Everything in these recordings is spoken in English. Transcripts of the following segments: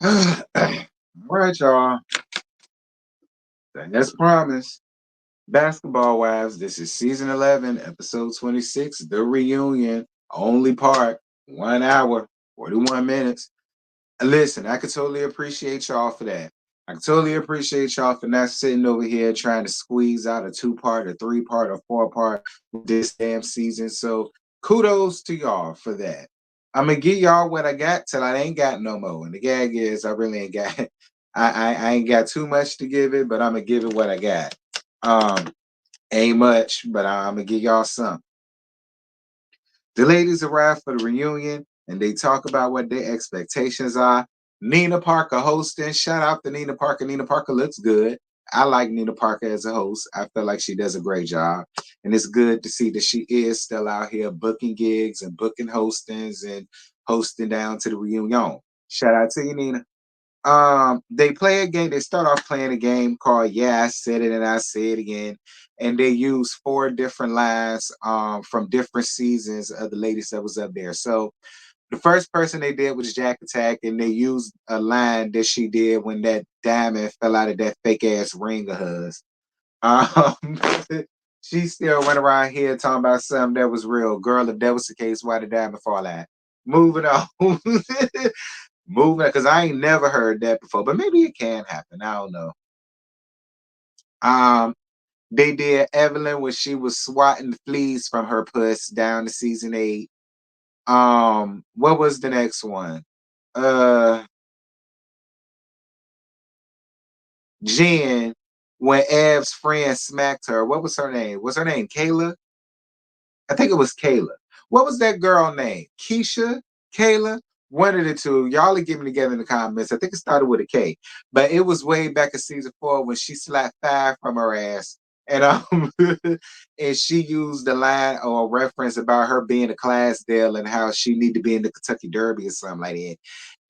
All right, y'all. As promised, basketball wives, this is season 11, episode 26, the reunion, only part, 1 hour, 41 minutes. Listen, I could totally appreciate y'all for that. I could totally appreciate y'all for not sitting over here trying to squeeze out a 2 part, a 3 part, or 4 part this damn season. So kudos to y'all for that. I'm gonna give y'all what I got till I ain't got no more. And the gag is I really ain't got I ain't got too much to give it, but I'm gonna give it what I got. Um ain't much, but I'm gonna give y'all some. The ladies arrive for the reunion and they talk about what their expectations are. Nina Parker hosting. Shout out to Nina Parker. Nina Parker looks good. I like Nina Parker as a host. I feel like she does a great job. And it's good to see that she is still out here booking gigs and booking hostings and hosting down to the reunion. Shout out to you, Nina. They play a game. They start off playing a game called "Yeah, I Said It and I Say It Again," and they use 4 different lines from different seasons of the ladies that was up there. So the first person they did was Jack Attack, and they used a line that she did when that diamond fell out of that fake ass ring of hers. Um, she still went around here talking about something that was real. Girl, if that was the case, why did diamond fall out? Moving on. Moving because I ain't never heard that before, but maybe it can happen. I don't know. Um, they did Evelyn when she was swatting the fleas from her puss down to season 8. What was the next one? Uh, Jen when Ev's friend smacked her. What was her name? Was her name Kayla? I think it was Kayla. What was that girl name? Keisha? Kayla? One of the two. Y'all are getting together in the comments. I think it started with a K. But it was way back in season 4 when she slapped 5 from her ass. And and she used the line or a reference about her being a class deal and how she need to be in the Kentucky Derby or something like that.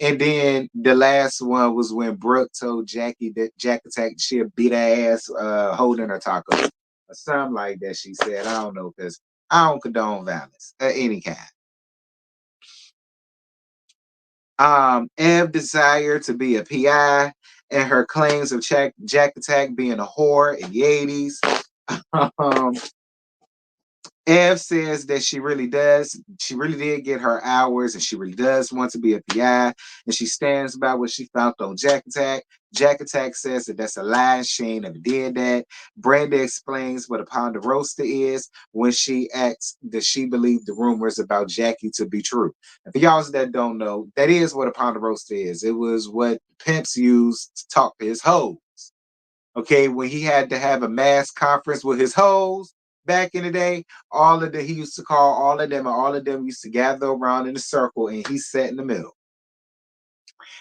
And then the last one was when Brooke told Jackie that Jack Attack she'll beat her ass holding her taco. Or something like that she said. I don't know because I don't condone violence of any kind. Ev desire to be a PI and her claims of Jack Attack being a whore in the 80s. um, Ev says that she really does. She really did get her hours and she really does want to be a PI. And she stands by what she found on Jack Attack. Jack Attack says that that's a lie. She ain't never did that. Brenda explains what a pound of roaster is when she asks that she believed the rumors about Jackie to be true. And for y'all that don't know, that is what a pound of roaster is. It was what pimps used to talk to his hoes. Okay, when he had to have a mass conference with his hoes back in the day, all of the he used to call all of them, and all of them used to gather around in a circle, and he sat in the middle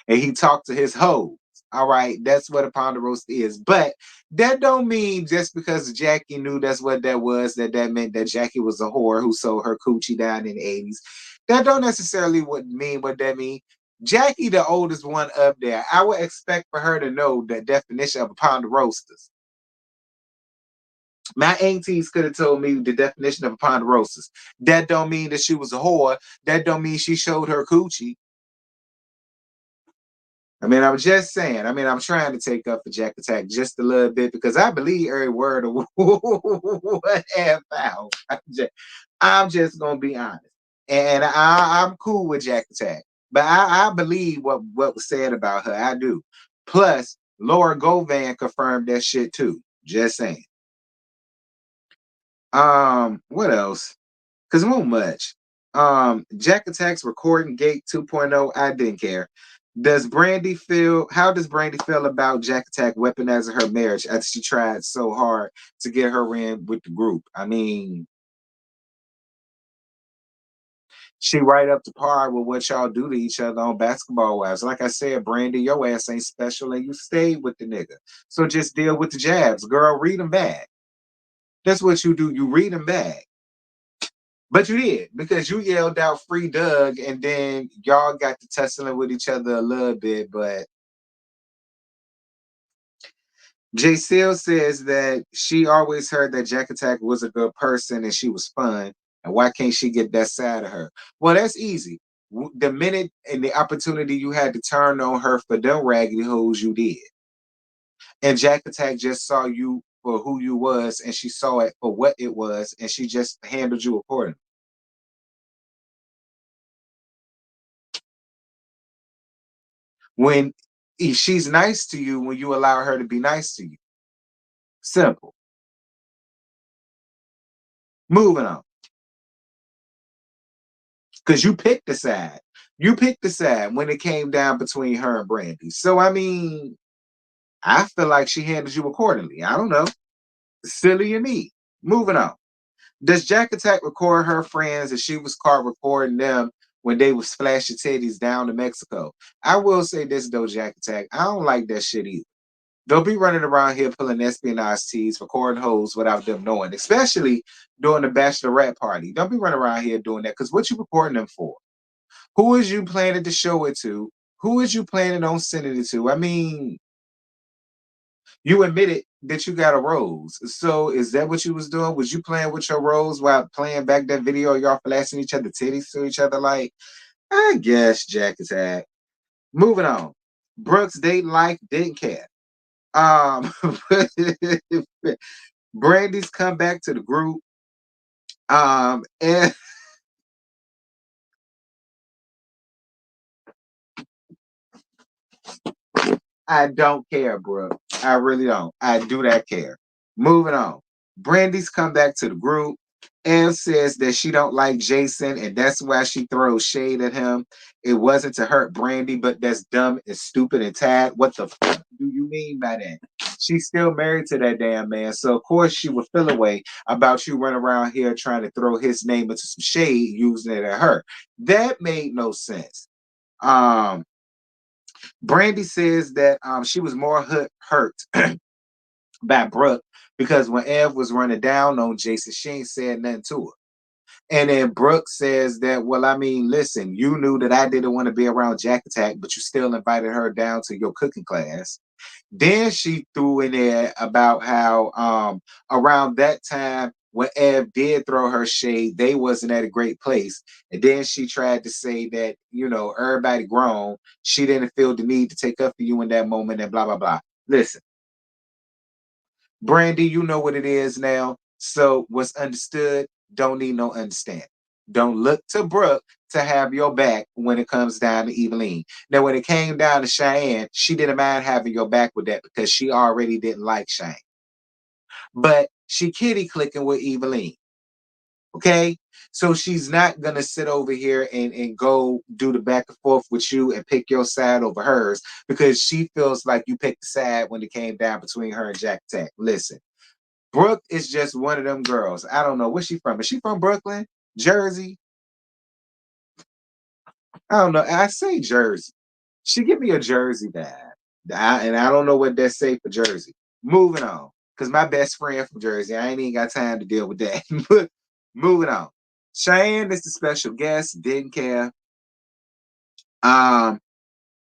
and he talked to his hoes. All right, that's what a pound of roast is. But that don't mean just because Jackie knew that's what that was, that meant that Jackie was a whore who sold her coochie down in the 80s. That don't necessarily mean what that mean. Jackie, the oldest one up there, I would expect for her to know the definition of a pound of roasters. My aunties could have told me the definition of a ponderosis. That don't mean that she was a whore. That don't mean she showed her coochie. I mean, I'm just saying. I mean, I'm trying to take up for Jack Attack just a little bit because I believe every word of what F out. I'm just gonna be honest, and I'm cool with Jack Attack, but I believe what was said about her. I do. Plus, Laura Govan confirmed that shit too. Just saying. What else? Because it won't much. Jack Attack's recording Gate 2.0. I didn't care. How does Brandy feel about Jack Attack weaponizing her marriage after she tried so hard to get her in with the group? I mean, she right up to par with what y'all do to each other on Basketball Wives. Like I said, Brandy, your ass ain't special and you stayed with the nigga. So just deal with the jabs. Girl, read them back. That's what you do. You read them back. But you did because you yelled out "Free Doug," and then y'all got to tussling with each other a little bit. But Jay Seal says that she always heard that Jack Attack was a good person and she was fun. And why can't she get that side of her? Well, that's easy. The minute and the opportunity you had to turn on her for them raggedy hoes, you did. And Jack Attack just saw you for who you was, and she saw it for what it was, and she just handled you accordingly. When she's nice to you, when you allow her to be nice to you. Simple. Moving on. Because you picked the side. You picked the side when it came down between her and Brandy. So I mean, I feel like she handled you accordingly. I don't know. Silly and me. Moving on. Does Jack Attack record her friends and she was caught recording them when they was flashing titties down to Mexico? I will say this though, Jack Attack. I don't like that shit either. Don't be running around here pulling espionage tees, recording hoes without them knowing, especially during the bachelorette party. Don't be running around here doing that because what you recording them for? Who is you planning to show it to? Who is you planning on sending it to? I mean, you admitted that you got a rose. So is that what you was doing? Was you playing with your rose while playing back that video of y'all flashing each other titties to each other? Like, I guess Jack is at. Moving on. Brooks' date life didn't care. Um Brandy's come back to the group. And I don't care, bro. I really don't. I do not care. Moving on. Brandy's come back to the group and says that she don't like Jason and that's why she throws shade at him. It wasn't to hurt Brandy, but that's dumb and stupid and tad. What the fuck do you mean by that? She's still married to that damn man, so of course she would feel a way about you running around here trying to throw his name into some shade using it at her. That made no sense. Um, Brandy says that she was more hurt by Brooke because when Ev was running down on Jason, she ain't said nothing to her. And then Brooke says that, well, I mean, listen, you knew that I didn't want to be around Jack Attack, but you still invited her down to your cooking class. Then she threw in there about how around that time when Ev did throw her shade, they wasn't at a great place. And then she tried to say that, you know, everybody grown. She didn't feel the need to take up for you in that moment and blah, blah, blah. Listen, Brandy, you know what it is now. So what's understood, don't need no understanding. Don't look to Brooke to have your back when it comes down to Eveline. Now, when it came down to Cheyenne, she didn't mind having your back with that because she already didn't like Cheyenne. But she kitty clicking with Eveline. Okay. So she's not gonna sit over here and go do the back and forth with you and pick your side over hers because she feels like you picked the side when it came down between her and Jack Tech. Listen. Brooke is just one of them girls. I don't know where she from. Is she from Brooklyn, Jersey? I don't know. I say Jersey. She give me a Jersey vibe, and I don't know what that say for Jersey. Moving on, because my best friend from Jersey. I ain't even got time to deal with that. But moving on. Cheyenne is the special guest. Didn't care. Um,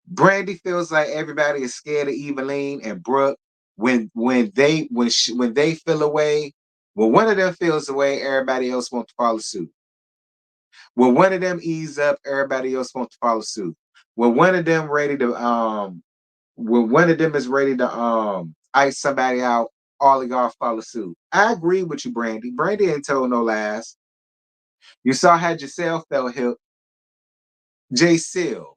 Brandy feels like everybody is scared of Eveline and Brooke when they feel away. When one of them feels away, everybody else wants to follow suit. When one of them ease up, everybody else wants to follow suit. When one of them ready to when one of them is ready to ice somebody out, all of y'all follow suit. I agree with you, Brandy. Brandy ain't told no lies. You saw how Giselle felt here. J Seal,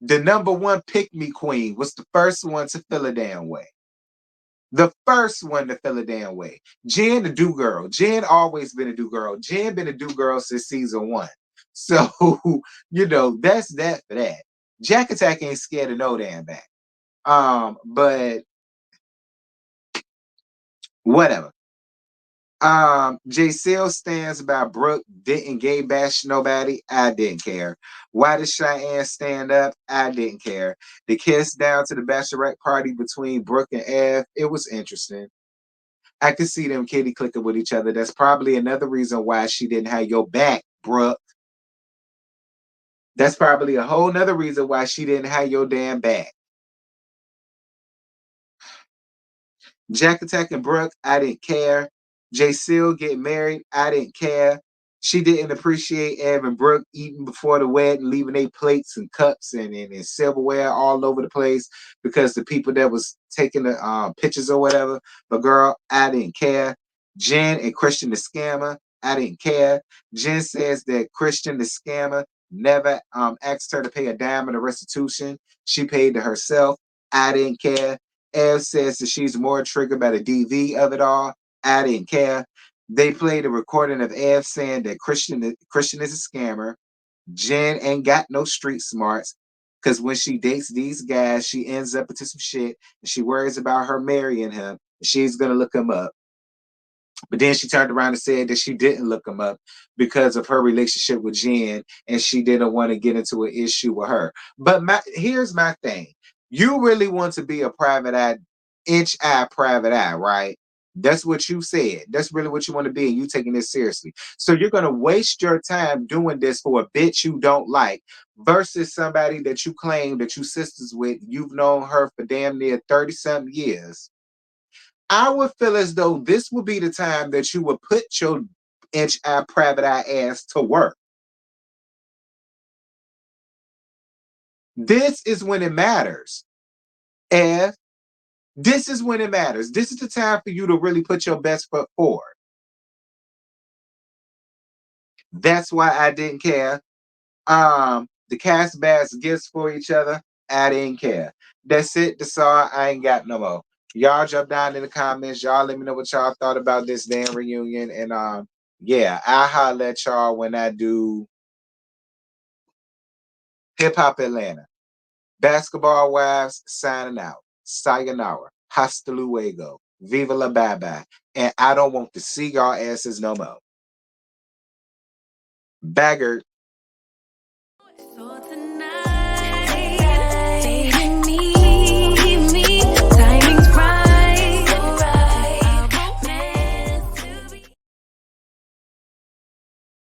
the number one pick me queen, was the first one to feel a damn way. The first one to feel a damn way. Jen, the do girl. Jen always been a do girl. Jen been a do girl since season one. So, you know, that's that for that. Jack Attack ain't scared of no damn back. But whatever. J Seal stands by Brooke, didn't gay bash nobody. I didn't care. Why did Cheyenne stand up? I didn't care. The kiss down to the bachelorette party between Brooke and Ev, it was interesting. I could see them kitty clicking with each other. That's probably another reason why she didn't have your back, Brooke. That's probably a whole nother reason why she didn't have your damn back. Jack Attack and Brooke, I didn't care. Jay Seal get married, I didn't care. She didn't appreciate Ev and Brooke eating before the wedding, leaving their plates and cups and silverware all over the place because the people that was taking the pictures or whatever. But girl, I didn't care. Jen and Christian the scammer, I didn't care. Jen says that Christian the scammer never asked her to pay a dime of the restitution. She paid to herself. I didn't care. Ev says that she's more triggered by the DV of it all. I didn't care. They played a recording of Ev saying that Christian is a scammer. Jen ain't got no street smarts because when she dates these guys, she ends up into some shit and she worries about her marrying him. She's gonna look him up. But then she turned around and said that she didn't look him up because of her relationship with Jen and she didn't want to get into an issue with her. But here's my thing. You really want to be a private eye, inch eye, private eye, right? That's what you said. That's really what you want to be, and you taking this seriously. So you're gonna waste your time doing this for a bitch you don't like versus somebody that you claim that you sisters with. You've known her for damn near 30-something years. I would feel as though this would be the time that you would put your inch eye, private eye ass to work. This is when it matters. And this is when it matters. This is the time for you to really put your best foot forward. That's why I didn't care. The cast bass gifts for each other, I didn't care. That's it. That's all. I ain't got no more. Y'all jump down in the comments. Y'all let me know what y'all thought about this damn reunion. And yeah, I'll holler at y'all when I do Hip Hop Atlanta. Basketball Wives signing out. Sayonara. Hasta luego. Viva la bye bye. And I don't want to see y'all asses no more. Baggert.